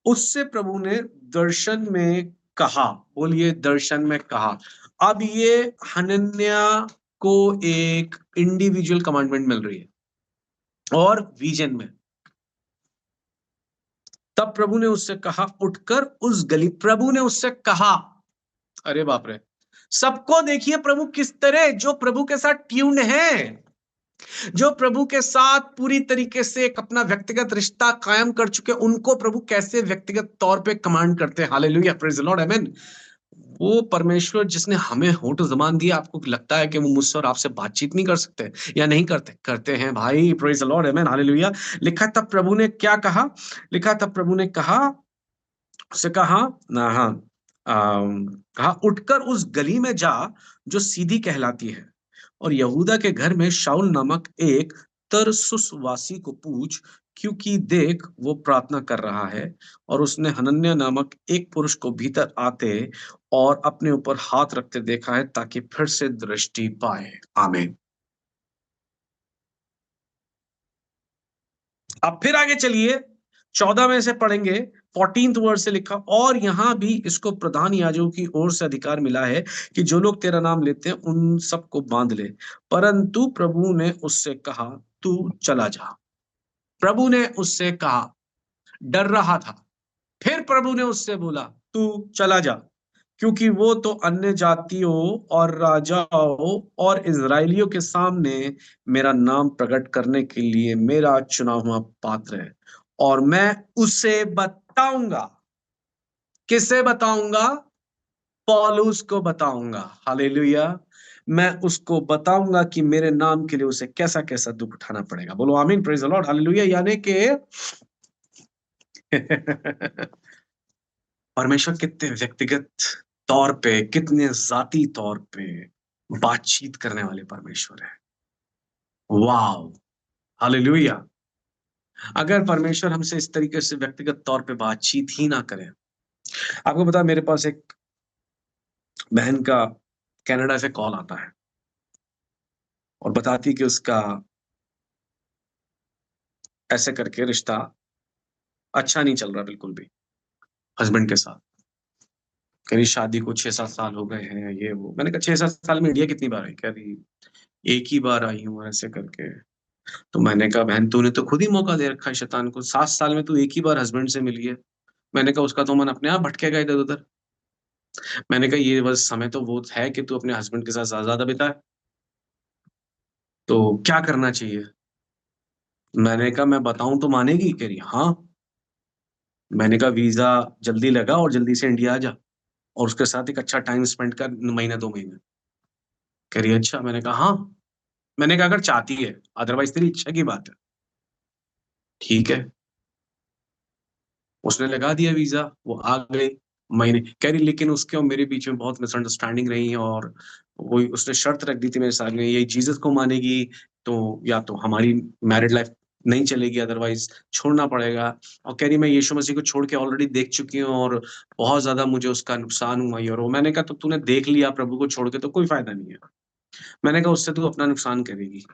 उससे प्रभु ने दर्शन में कहा। बोलिए दर्शन में कहा। अब ये हनन्याह को एक इंडिविजुअल कमांडमेंट मिल रही है और विजन में। तब प्रभु ने उससे कहा, उठकर उस गली, प्रभु ने उससे कहा, अरे बाप रे, सबको देखिए प्रभु किस तरह, जो प्रभु के साथ ट्यून्ड है, जो प्रभु के साथ पूरी तरीके से एक अपना व्यक्तिगत रिश्ता कायम कर चुके, उनको प्रभु कैसे व्यक्तिगत तौर पे कमांड करते हैं। हालेलुया, प्रेज द लॉर्ड, आमेन। वो परमेश्वर जिसने हमें होंठ ज़बान दिया, आपको लगता है कि वो मुझसे और आपसे बातचीत नहीं कर सकते या नहीं करते? करते हैं भाई, praise the Lord, amen, hallelujah. लिखा तब प्रभु ने क्या कहा? लिखा तब प्रभु ने कहा, उससे कहा ना, हाँ, कहा उठकर उस गली में जा जो सीधी कहलाती है, और यहूदा के घर में शाऊल नामक एक तरसुसवासी को पूछ, क्योंकि देख वो प्रार्थना कर रहा है। और उसने हनन्याह नामक एक पुरुष को भीतर आते और अपने ऊपर हाथ रखते देखा है, ताकि फिर से दृष्टि पाए। आमीन। अब फिर आगे चलिए, 14 में से पढ़ेंगे, 14th वर्ड से लिखा, और यहां भी इसको प्रधान याजकों की ओर से अधिकार मिला है कि जो लोग तेरा नाम लेते हैं उन सबको बांध ले। परंतु प्रभु ने उससे कहा, तू चला जा। प्रभु ने उससे कहा, डर रहा था। फिर प्रभु ने उससे बोला, तू चला जा, क्योंकि वो तो अन्य जातियों और राजाओं और इजरायलियों के सामने मेरा नाम प्रकट करने के लिए मेरा चुना हुआ पात्र है। और मैं उसे बताऊंगा। किसे बताऊंगा? पौलुस को बताऊंगा। हालेलुया। मैं उसको बताऊंगा कि मेरे नाम के लिए उसे कैसा कैसा दुख उठाना पड़ेगा। बोलो आमीन, प्रेज द लॉर्ड, हालेलुया। यानी कि परमेश्वर कितने व्यक्तिगत तौर पे, कितने जाती तौर पे बातचीत करने वाले परमेश्वर है। वाव, हालेलुया। अगर परमेश्वर हमसे इस तरीके से व्यक्तिगत तौर पे बातचीत ही ना करे। आपको पता है, मेरे पास एक बहन का कनाडा से कॉल आता है और बताती कि उसका ऐसे करके रिश्ता अच्छा नहीं चल रहा बिल्कुल भी हस्बैंड के साथ। कह रही शादी को 6-7 साल हो गए हैं, ये वो। मैंने कहा 6-7 साल में इंडिया कितनी बार आई? कह रही एक ही बार आई हूँ, ऐसे करके। तो मैंने कहा बहन, तूने तो खुद ही मौका दे रखा है शैतान को। 7 साल में तू एक ही बार हस्बैंड से मिली है। मैंने कहा उसका तो मन अपने आप भटकेगा इधर उधर। मैंने कहा ये बस समय तो वो है कि तू अपने हस्बैंड के साथ ज्यादा बिताए, तो क्या करना चाहिए? मैंने कहा मैं बताऊं तो मानेगी? कह रही हाँ। मैंने कहा वीजा जल्दी लगा और जल्दी से इंडिया आ जा, और उसके साथ एक अच्छा टाइम स्पेंड कर, महीना 2 महीने। कह रही अच्छा। मैंने कहा हाँ। मैंने कहा अगर चाहती है, अदरवाइज तेरी इच्छा की बात है। ठीक है। उसने लगा दिया वीजा, वो आ गई। महीने, कह रही लेकिन उसके और मेरे बीच में बहुत मिसअंडरस्टैंडिंग रही है, और वही उसने शर्त रख दी थी मेरे साथ में, ये जीसस को मानेगी तो या तो हमारी मैरिड लाइफ नहीं चलेगी, अदरवाइज छोड़ना पड़ेगा। और कह रही मैं यीशु मसीह को छोड़ के ऑलरेडी देख चुकी हूँ और बहुत ज्यादा मुझे उसका नुकसान हुआ ये और वो। मैंने कहा तो तूने देख लिया प्रभु को छोड़ के तो कोई फायदा नहीं है। मैंने कहा उससे तू अपना नुकसान करेगी।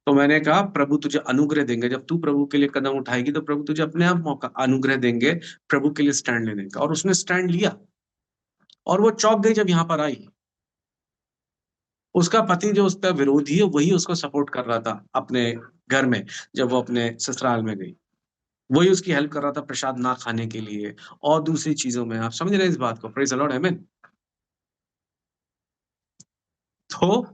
तो मैंने कहा प्रभु तुझे अनुग्रह देंगे, जब तू प्रभु के लिए कदम उठाएगी तो प्रभु तुझे अपने आप मौका अनुग्रह देंगे प्रभु के लिए स्टैंड लेने का। और उसने स्टैंड लिया, और वो चौंक गई जब यहाँ पर आई। उसका पति जो उसका विरोधी है वही उसको सपोर्ट कर रहा था अपने घर में, जब वो अपने ससुराल में गई। वही उसकी हेल्प कर रहा था प्रसाद ना खाने के लिए और दूसरी चीजों में। आप समझ रहे हैं इस बात को? प्रेज द लॉर्ड, आमेन। तो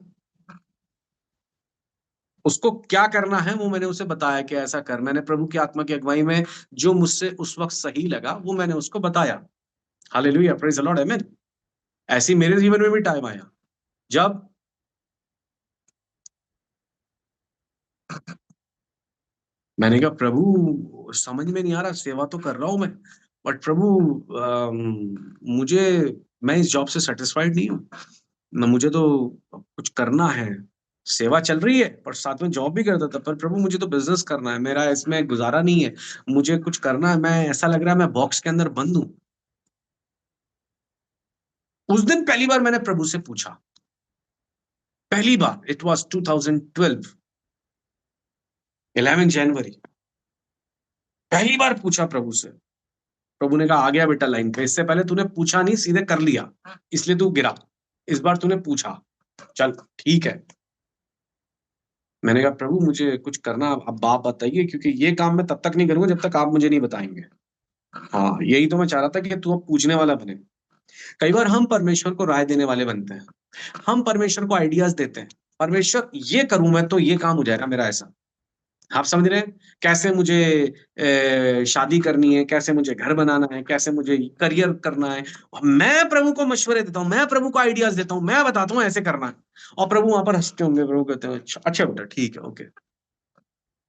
उसको क्या करना है वो मैंने उसे बताया कि ऐसा कर। मैंने प्रभु की आत्मा की अगुवाई में जो मुझसे उस वक्त सही लगा वो मैंने उसको बताया। हालेलुया, प्रेज द लॉर्ड, आमेन। ऐसी मेरे जीवन में भी टाइम आया जब मैंने कहा प्रभु समझ में नहीं आ रहा, सेवा तो कर रहा हूं मैं, बट प्रभु मैं इस जॉब से सेटिस्फाइड नहीं हूँ, मुझे तो कुछ करना है, सेवा चल रही है पर साथ में जॉब भी करता था, पर प्रभु मुझे तो बिजनेस करना है, मेरा इसमें गुजारा नहीं है, मुझे कुछ करना है, मैं ऐसा लग रहा है मैं बॉक्स के अंदर बंद हूँ। उस दिन पहली बार मैंने प्रभु से पूछा, पहली बार, इट वॉज 2012 11 जनवरी, पहली बार पूछा प्रभु से। प्रभु ने कहा आ गया बेटा लाइन पे, इससे पहले तूने पूछा नहीं, सीधे कर लिया, इसलिए तू गिरा, इस बार तूने पूछा, चल ठीक है। मैंने कहा प्रभु मुझे कुछ करना, अब आप बताइए, क्योंकि ये काम मैं तब तक नहीं करूंगा जब तक आप मुझे नहीं बताएंगे। हाँ, यही तो मैं चाह रहा था कि तू अब पूछने वाला बने। कई बार हम परमेश्वर को राय देने वाले बनते हैं, हम परमेश्वर को आइडियाज देते हैं, परमेश्वर ये करूं मैं तो ये काम हो जाएगा मेरा, ऐसा आप समझ रहे हैं? कैसे मुझे शादी करनी है, कैसे मुझे घर बनाना है, कैसे मुझे करियर करना है, मैं प्रभु को मशवरे देता हूँ, मैं प्रभु को आइडियाज देता हूँ, मैं बताता हूँ ऐसे करना है, और प्रभु वहां पर हंसते होंगे, प्रभु कहते हैं अच्छा बेटा ठीक है, ओके।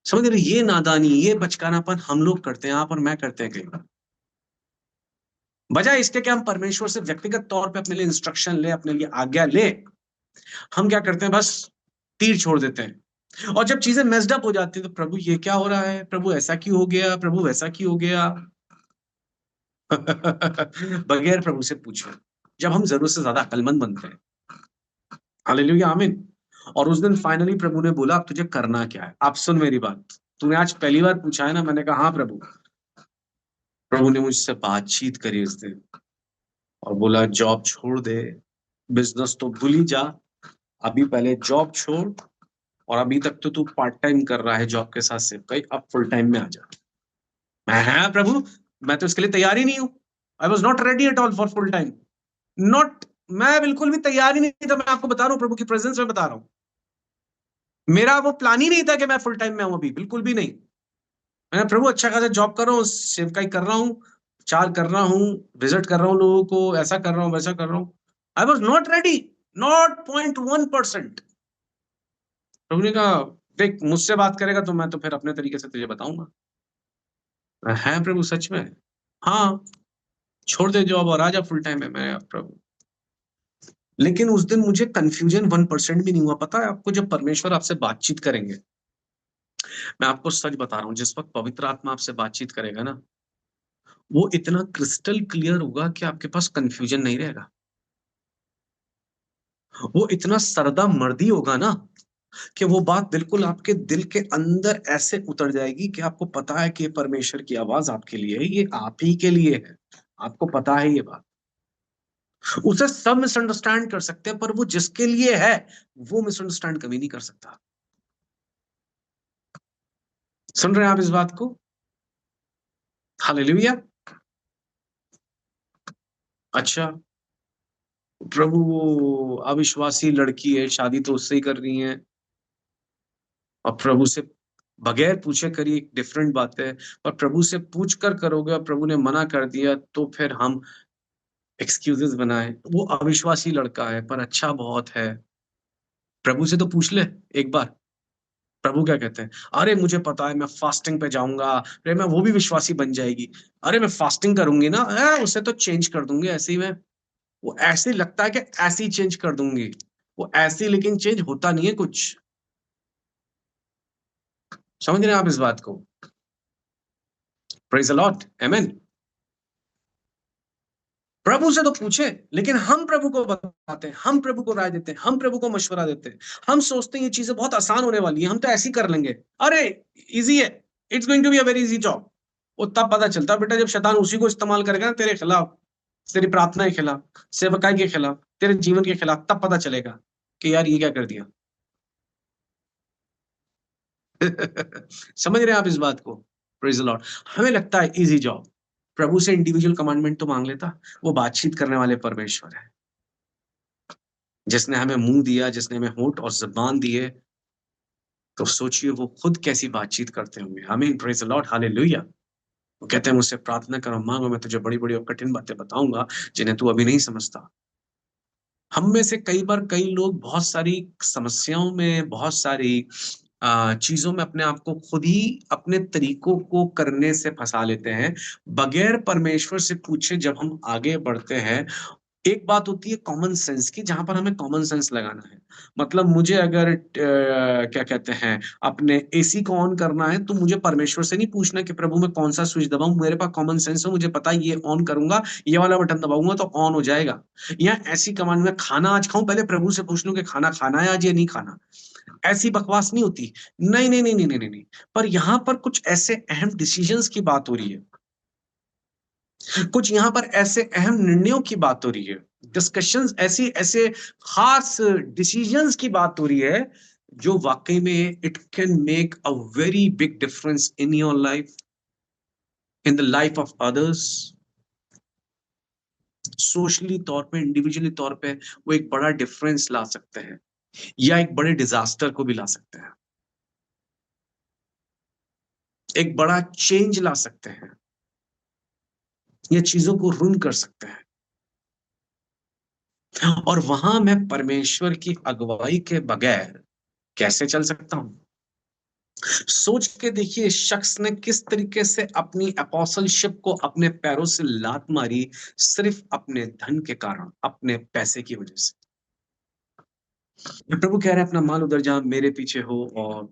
समझ रहे? ये नादानी, ये बचकानापन हम लोग करते हैं, आप और मैं करते हैं कई बार। बजाय इसके कि हम परमेश्वर से व्यक्तिगत तौर पे अपने लिए इंस्ट्रक्शन ले, अपने लिए आज्ञा ले, हम क्या करते हैं, बस तीर छोड़ देते हैं। और जब चीजें मेस्ड अप हो जाती है तो प्रभु ये क्या हो रहा है, प्रभु ऐसा क्यों हो गया, प्रभु वैसा क्यों हो गया। बगैर प्रभु से पूछे, जब हम जरूरत से ज्यादा अक्लमंद बनते हैं। हालेलुया, आमीन। और उस दिन फाइनली प्रभु ने बोला अब तुझे करना क्या है। आप सुन मेरी बात, तूने आज पहली बार पूछा है ना, मैंने कहा हाँ प्रभु। प्रभु ने मुझसे बातचीत करी उस दिन और बोला जॉब छोड़ दे, बिजनेस तो भूल ही जा, अभी पहले जॉब छोड़, और अभी तक तो तू पार्ट टाइम कर रहा है जॉब के साथ सिर्फ, कहीं अब फुल टाइम में आ जा। मैं हाँ प्रभु, मैं तो इसके लिए तैयार ही नहीं हूँ। I was not ready at all for full time, not, मैं बिल्कुल भी तैयार ही नहीं था। मैं आपको बता रहा हूँ, प्रभु की प्रेजेंस में बता रहा हूँ, मेरा वो प्लान ही नहीं था कि मैं फुल टाइम में आऊं, अभी बिल्कुल भी नहीं। मैं प्रभु अच्छा खासा जॉब कर रहा हूँ, सेवकाई कर रहा हूँ, चार कर रहा हूँ, विजिट कर रहा हूँ लोगों को, ऐसा कर रहा हूँ, वैसा कर रहा हूँ। I was not ready, not 0.1%। प्रभु ने कहा देख, मुझसे बात करेगा तो मैं तो फिर अपने तरीके से तुझे बताऊंगा। है प्रभु सच में? हाँ, छोड़ दे जॉब और आजा फुल टाइम में। मैं प्रभु, लेकिन उस दिन मुझे कंफ्यूजन 1% भी नहीं हुआ। पता है आपको, जब परमेश्वर आपसे बातचीत करेंगे, मैं आपको सच बता रहा हूँ, जिस वक्त पवित्र आत्मा आपसे बातचीत करेगा ना, वो इतना क्रिस्टल क्लियर होगा कि आपके पास कंफ्यूजन नहीं रहेगा। वो इतना सरदा मर्दी होगा ना कि वो बात बिल्कुल आपके दिल के अंदर ऐसे उतर जाएगी कि आपको पता है कि ये परमेश्वर की आवाज आपके लिए है, ये आप ही के लिए है। आपको पता है ये बात। उसे सब मिसअंडरस्टैंड कर सकते हैं, पर वो जिसके लिए है वो मिसअंडरस्टैंड कभी नहीं कर सकता। सुन रहे हैं आप इस बात को? हालेलुया। अच्छा प्रभु, वो अविश्वासी लड़की है, शादी तो उससे ही कर रही है, और प्रभु से बगैर पूछे करिए एक डिफरेंट बात है, और प्रभु से पूछ कर करोगे और प्रभु ने मना कर दिया तो फिर हम एक्सक्यूजेस बनाए। वो अविश्वासी लड़का है पर अच्छा बहुत है, प्रभु से तो पूछ ले एक बार। प्रभु क्या कहते हैं, अरे मुझे पता है, मैं फास्टिंग पे जाऊंगा, अरे मैं वो भी विश्वासी बन जाएगी, अरे मैं फास्टिंग करूंगी ना, उसे तो चेंज कर दूंगी ऐसे ही। मैं, वो ऐसे लगता है कि ऐसे ही चेंज कर दूंगी, वो ऐसे, लेकिन चेंज होता नहीं है कुछ। समझ रहे हैं आप इस बात को? प्रेज द लॉर्ड, आमेन। प्रभु से तो पूछे, लेकिन हम प्रभु को बताते हैं, हम प्रभु को राय देते हैं, हम प्रभु को मशवरा देते हैं। हम सोचते हैं ये चीजें बहुत आसान होने वाली है, हम तो ऐसे ही कर लेंगे, अरे इजी है, it's going to be a very easy job. वो तब पता चलता बेटा जब शैतान उसी को इस्तेमाल करेगा ना तेरे खिलाफ, तेरी प्रार्थना के खिलाफ, सेवकाई के खिलाफ, तेरे जीवन के खिलाफ, तब पता चलेगा कि यार ये क्या कर दिया। समझ रहे हैं आप इस बात को? Praise the Lord. हमें लगता है इजी जॉब, प्रभु से इंडिविजुअल कमांडमेंट तो मांग लेता। वो बातचीत करने वाले परमेश्वर है, जिसने हमें मुंह दिया, जिसने हमें होंठ और जुबान दिए, तो सोचिए वो खुद कैसी बातचीत करते होंगे। आमीन, प्रेज द लॉर्ड, हालेलुया। वो कहते हैं मुझसे प्रार्थना करो, मांगो, मैं तुझे बड़ी बड़ी और कठिन बातें बताऊंगा जिन्हें तू अभी नहीं समझता। हम में से कई बार कई लोग बहुत सारी समस्याओं में, बहुत सारी चीजों में अपने आप को खुद ही अपने तरीकों को करने से फंसा लेते हैं, बगैर परमेश्वर से पूछे जब हम आगे बढ़ते हैं। एक बात होती है कॉमन सेंस की, जहाँ पर हमें कॉमन सेंस लगाना है। मतलब मुझे अगर क्या कहते हैं, अपने एसी को ऑन करना है, तो मुझे परमेश्वर से नहीं पूछना कि प्रभु मैं कौन सा स्विच दबाऊं। मेरे पास कॉमन सेंस है, मुझे पता है ये ऑन करूंगा, ये वाला बटन दबाऊंगा तो ऑन हो जाएगा। या ऐसी कमांड में खाना आज खाऊं, पहले प्रभु से पूछ लूं कि खाना खाना है आज या नहीं खाना। ऐसी बकवास नहीं होती। नहीं नहीं नहीं नहीं नहीं नहीं नहीं। पर यहाँ पर कुछ ऐसे अहम डिसीजंस की बात हो रही है, कुछ यहाँ पर ऐसे अहम निर्णयों की बात हो रही है, डिस्कशंस, ऐसी ऐसे खास डिसीजंस की बात हो रही है, जो वाकई में it can make a very big difference in your life, in the life of others. Socially तौर पे, इंडिविजुअली तौर पे वो एक बड़ा डिफरेंस ला सकते हैं, या एक बड़े डिजास्टर को भी ला सकते हैं, एक बड़ा चेंज ला सकते हैं, ये चीजों को रुन कर सकते हैं। और वहां मैं परमेश्वर की अगुवाई के बगैर कैसे चल सकता हूं? सोच के देखिए इस शख्स ने किस तरीके से अपनी अपोस्टलशिप को अपने पैरों से लात मारी, सिर्फ अपने धन के कारण, अपने पैसे की वजह से। प्रभु कह रहे हैं अपना माल उधर जहां मेरे पीछे हो और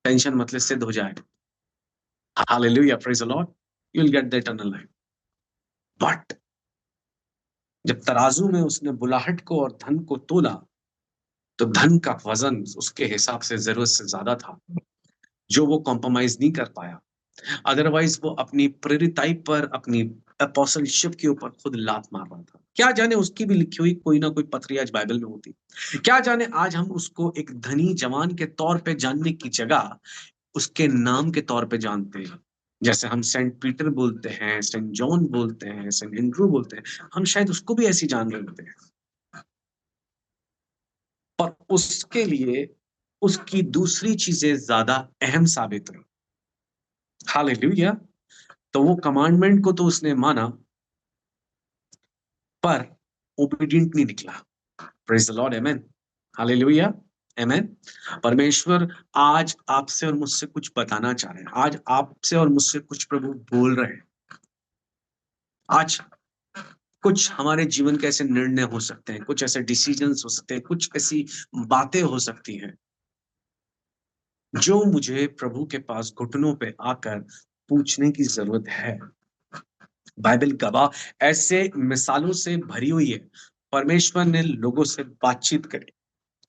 टेंशन मत ले, सिद्ध हो जाएगा। Hallelujah, praise the Lord, you will get the eternal life. But जब तराजू में उसने बुलाहट को और धन को तोला, तो धन का वजन उसके हिसाब से जरूरत से ज्यादा था, जो वो कॉम्प्रोमाइज नहीं कर पाया। अदरवाइज वो अपनी प्रेरिताई पर, अपनी अपोस्टलशिप के ऊपर खुद लात मार रहा था। क्या जाने उसकी भी लिखी हुई कोई ना कोई पत्री आज बाइबल में होती। क्या जाने आज हम उसको एक धनी जवान के तौर पे जानने की जगह उसके नाम के तौर पे जानते हैं। जैसे हम सेंट पीटर बोलते हैं, सेंट जॉन बोलते हैं, सेंट एंड्रू बोलते हैं, हम शायद उसको भी ऐसी जान रहे होते हैं। पर उसके लिए उसकी दूसरी चीजें ज्यादा अहम साबित हुई। हालेलुया। तो वो कमांडमेंट को तो उसने माना, पर ओबीडिएंट नहीं निकला। Praise the Lord, amen, hallelujah, amen. परमेश्वर आज आपसे और मुझसे कुछ बताना चाह रहे हैं। आज आपसे और मुझसे कुछ प्रभु बोल रहे हैं। आज कुछ हमारे जीवन के ऐसे निर्णय हो सकते हैं, कुछ ऐसे डिसीजंस हो सकते हैं, कुछ ऐसी बातें हो सकती हैं, जो मुझे प्रभु के पास घुटनों पे आकर पूछने की जरूरत है। बाइबल गवाह ऐसे मिसालों से भरी हुई है। परमेश्वर ने लोगों से बातचीत करी,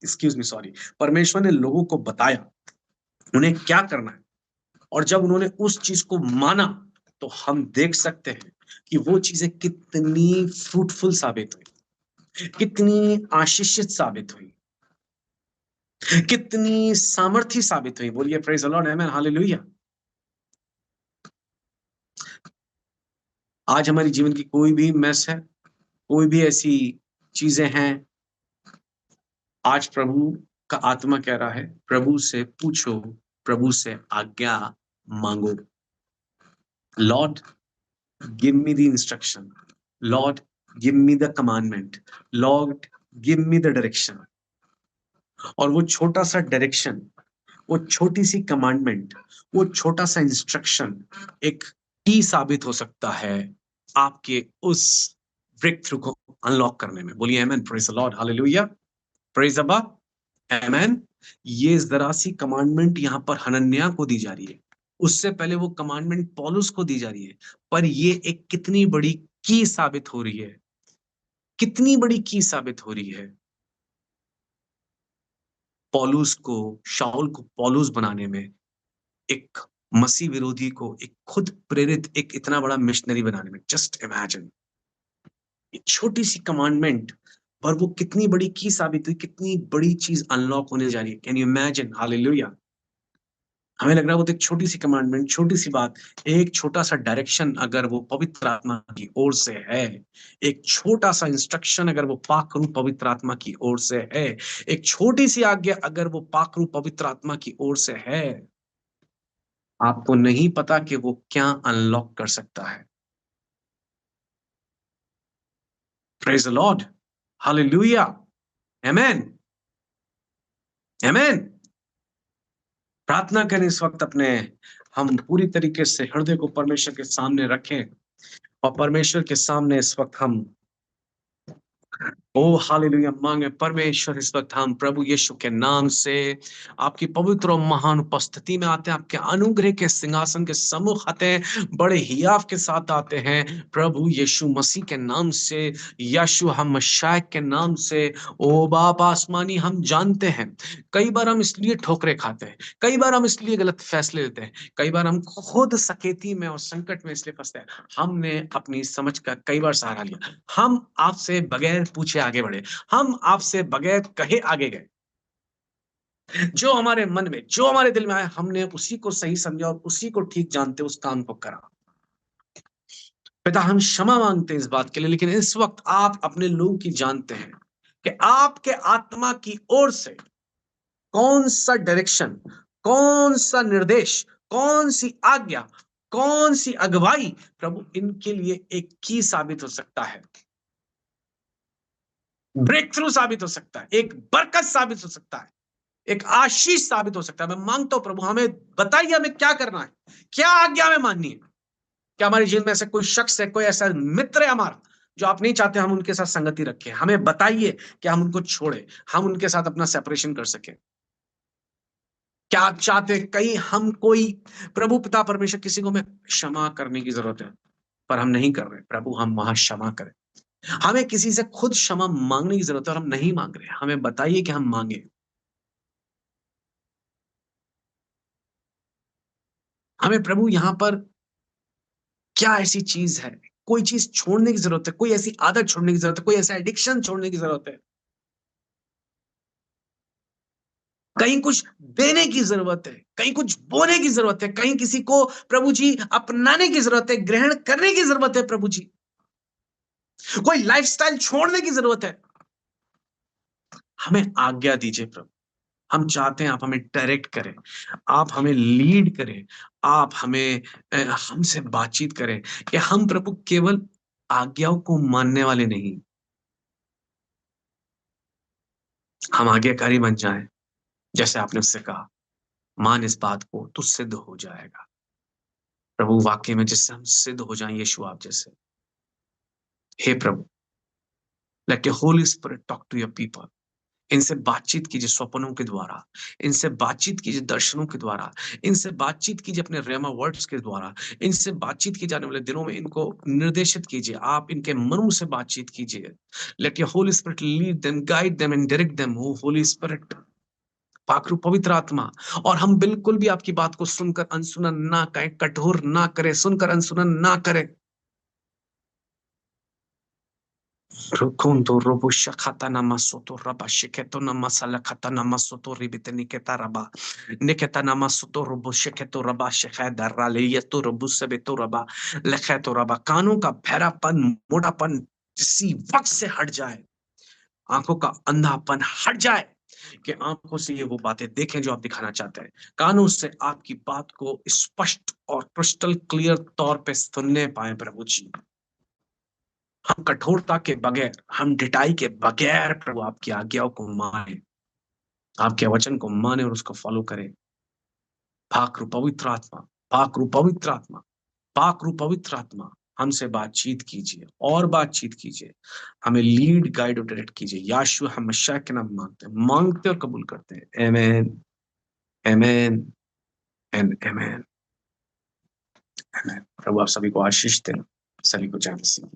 एक्सक्यूज मी, सॉरी, परमेश्वर ने लोगों को बताया उन्हें क्या करना है, और जब उन्होंने उस चीज को माना, तो हम देख सकते हैं कि वो चीजें कितनी फ्रूटफुल साबित हुई, कितनी आशीषित साबित हुई, कितनी सामर्थ्य साबित हुई। बोलिए praise the Lord, amen, hallelujah. आज हमारी जीवन की कोई भी मेस है, कोई भी ऐसी चीजें हैं, आज प्रभु का आत्मा कह रहा है प्रभु से पूछो, प्रभु से आज्ञा मांगो। Lord give me the instruction, Lord give me the commandment, Lord give me the direction. और वो छोटा सा डायरेक्शन, वो छोटी सी कमांडमेंट, वो छोटा सा इंस्ट्रक्शन एक की साबित हो सकता है आपके उस ब्रेक थ्रू को अनलॉक करने में। बोलिए amen, praise the Lord, hallelujah, praise Abba, amen. ये जरा सी कमांडमेंट यहाँ पर हनन्याह को दी जा रही है, उससे पहले वो कमांडमेंट पौलुस को दी जा रही है। पर ये एक कितनी बड़ी की साबित हो रही है, कितनी बड़ी की साबित हो रही है पौलुस को, शाऊल को पौलुस बनाने में, एक मसीह विरोधी को एक खुद प्रेरित, एक इतना बड़ा मिशनरी बनाने में। जस्ट इमेजिन, एक छोटी सी कमांडमेंट पर वो कितनी बड़ी की साबित हुई, कितनी बड़ी चीज अनलॉक होने जा रही है। Can you imagine, hallelujah. हमें लग रहा है वो तो एक छोटी सी कमांडमेंट, छोटी सी बात, एक छोटा सा डायरेक्शन अगर वो पवित्र आत्मा की ओर से है, एक छोटा सा इंस्ट्रक्शन अगर वो पाक रूप पवित्र आत्मा की ओर से है, एक छोटी सी आज्ञा अगर वो पाक रूप पवित्र आत्मा की ओर से है, आपको नहीं पता कि वो क्या अनलॉक कर सकता है। प्रेज द लॉर्ड, हालेलुया, आमेन, आमेन। प्रार्थना करें इस वक्त अपने, हम पूरी तरीके से हृदय को परमेश्वर के सामने रखें और परमेश्वर के सामने इस वक्त हम ओ हालेलुया मांगे। परमेश्वर इस वक्त हम प्रभु यीशु के नाम से आपकी पवित्र और महान उपस्थिति में आते हैं, आपके अनुग्रह के सिंहासन के सम्मुख आते हैं, बड़े हियाव के साथ आते हैं प्रभु यीशु मसीह के नाम से, यीशु हम मशाय के नाम से। ओ बाप आसमानी, हम जानते हैं कई बार हम इसलिए ठोकरे खाते हैं, कई बार हम इसलिए गलत फैसले लेते हैं, कई बार हम खुद सकेती में और संकट में इसलिए फंसते हैं, हमने अपनी समझ का कई बार सहारा लिया, हम आपसे बगैर पूछे आगे बढ़े, हम आपसे बगैर कहे आगे गए, जो हमारे मन में, जो हमारे दिल में आया, हमने उसी को सही समझा और उसी को ठीक जानते उस काम को करा। पिता, हम क्षमा मांगते हैं इस बात के लिए, लेकिन इस वक्त आप अपने लोगों की जानते हैं कि आपके आत्मा की ओर से कौन सा डायरेक्शन, कौन सा निर्देश, कौन सी आज्ञा, कौन सी अगुवाई प्रभु इनके लिए एक की साबित हो सकता है, ब्रेक थ्रू साबित हो सकता है, एक बरकत साबित हो सकता है, एक आशीष साबित हो सकता है। मैं मांगता हूं प्रभु, हमें बताइए हमें क्या करना है, क्या आज्ञा हमें माननी है। क्या हमारे जीवन में ऐसा कोई शख्स है, कोई ऐसा मित्र है हमारा जो आप नहीं चाहते हम उनके साथ संगति रखें, हमें बताइए कि हम उनको छोड़े, हम उनके साथ अपना सेपरेशन कर सके। क्या आप चाहते हैं कहीं हम कोई, प्रभु पिता परमेश्वर, किसी को हमें क्षमा करने की जरूरत है पर हम नहीं कर रहे, प्रभु हम वहां क्षमा करें। हमें किसी से खुद क्षमा मांगने की जरूरत है और हम नहीं मांग रहे, हमें बताइए कि हम मांगे। हमें प्रभु यहां पर क्या ऐसी चीज है, कोई चीज छोड़ने की जरूरत है, कोई ऐसी आदत छोड़ने की जरूरत है, कोई ऐसा एडिक्शन छोड़ने की जरूरत है, कहीं कुछ देने की जरूरत है, कहीं कुछ बोने की जरूरत है, कहीं किसी को प्रभु जी अपनाने की जरूरत है, ग्रहण करने की जरूरत है प्रभु जी, कोई लाइफस्टाइल छोड़ने की जरूरत है। हमें आज्ञा दीजिए प्रभु, हम चाहते हैं आप हमें डायरेक्ट करें, आप हमें लीड करें, आप हमें हमसे बातचीत करें कि हम प्रभु केवल आज्ञाओं को मानने वाले नहीं, हम आज्ञाकारी बन जाएं। जैसे आपने उससे कहा, मान इस बात को तो सिद्ध हो जाएगा। प्रभु वाक्य में जिससे हम सिद्ध हो जाएं यीशु आप जैसे। हे प्रभु, let your holy spirit talk to your people. इनसे बातचीत कीजिए स्वप्नों के द्वारा, इनसे बातचीत कीजिए दर्शनों के द्वारा, इनसे बातचीत कीजिए अपने रेमा वर्ड्स के द्वारा, इनसे बातचीत की जाने वाले दिनों में इनको निर्देशित कीजिए, आप इनके मनों से बातचीत कीजिए। Late your holy spirit lead them, guide them and direct them. हो होली स्पिरिट, पाखरू पवित्र आत्मा, और हम बिल्कुल भी आपकी बात को सुनकर अनसुना ना करें, कठोर ना करें, सुनकर अनसुना ना करें। Rukundo robo shakata namasoto raba shiketo namasala kata namasoto ribite niketa raba niketa namasoto robo shiketo raba shekeda rale yeto robo sebeto raba leketo raba। कानों का बहरापन, मोटापन इसी वक्त से हट जाए, आंखों का अंधापन हट जाए कि आंखों से ये वो बातें देखें जो आप दिखाना चाहते हैं, कानों से आपकी बात को स्पष्ट और क्रिस्टल क्लियर तौर पे सुनने पाए प्रभु जी। हम कठोरता के बगैर, हम ढिठाई के बगैर प्रभु आपकी आज्ञाओं को माने, आपके वचन को माने और उसको फॉलो करें। पाक रूप पवित्र आत्मा, पाक रूप पवित्र आत्मा, पाक रूप पवित्र आत्मा, हमसे बातचीत कीजिए और बातचीत कीजिए, हमें लीड गाइड और डायरेक्ट कीजिए। याशु हम मसीह के नाम मांगते और कबूल करते हैं। आमेन, आमेन एंड आमेन, आमेन। प्रभु आप सभी को आशीष दें, सभी को जय मसीह।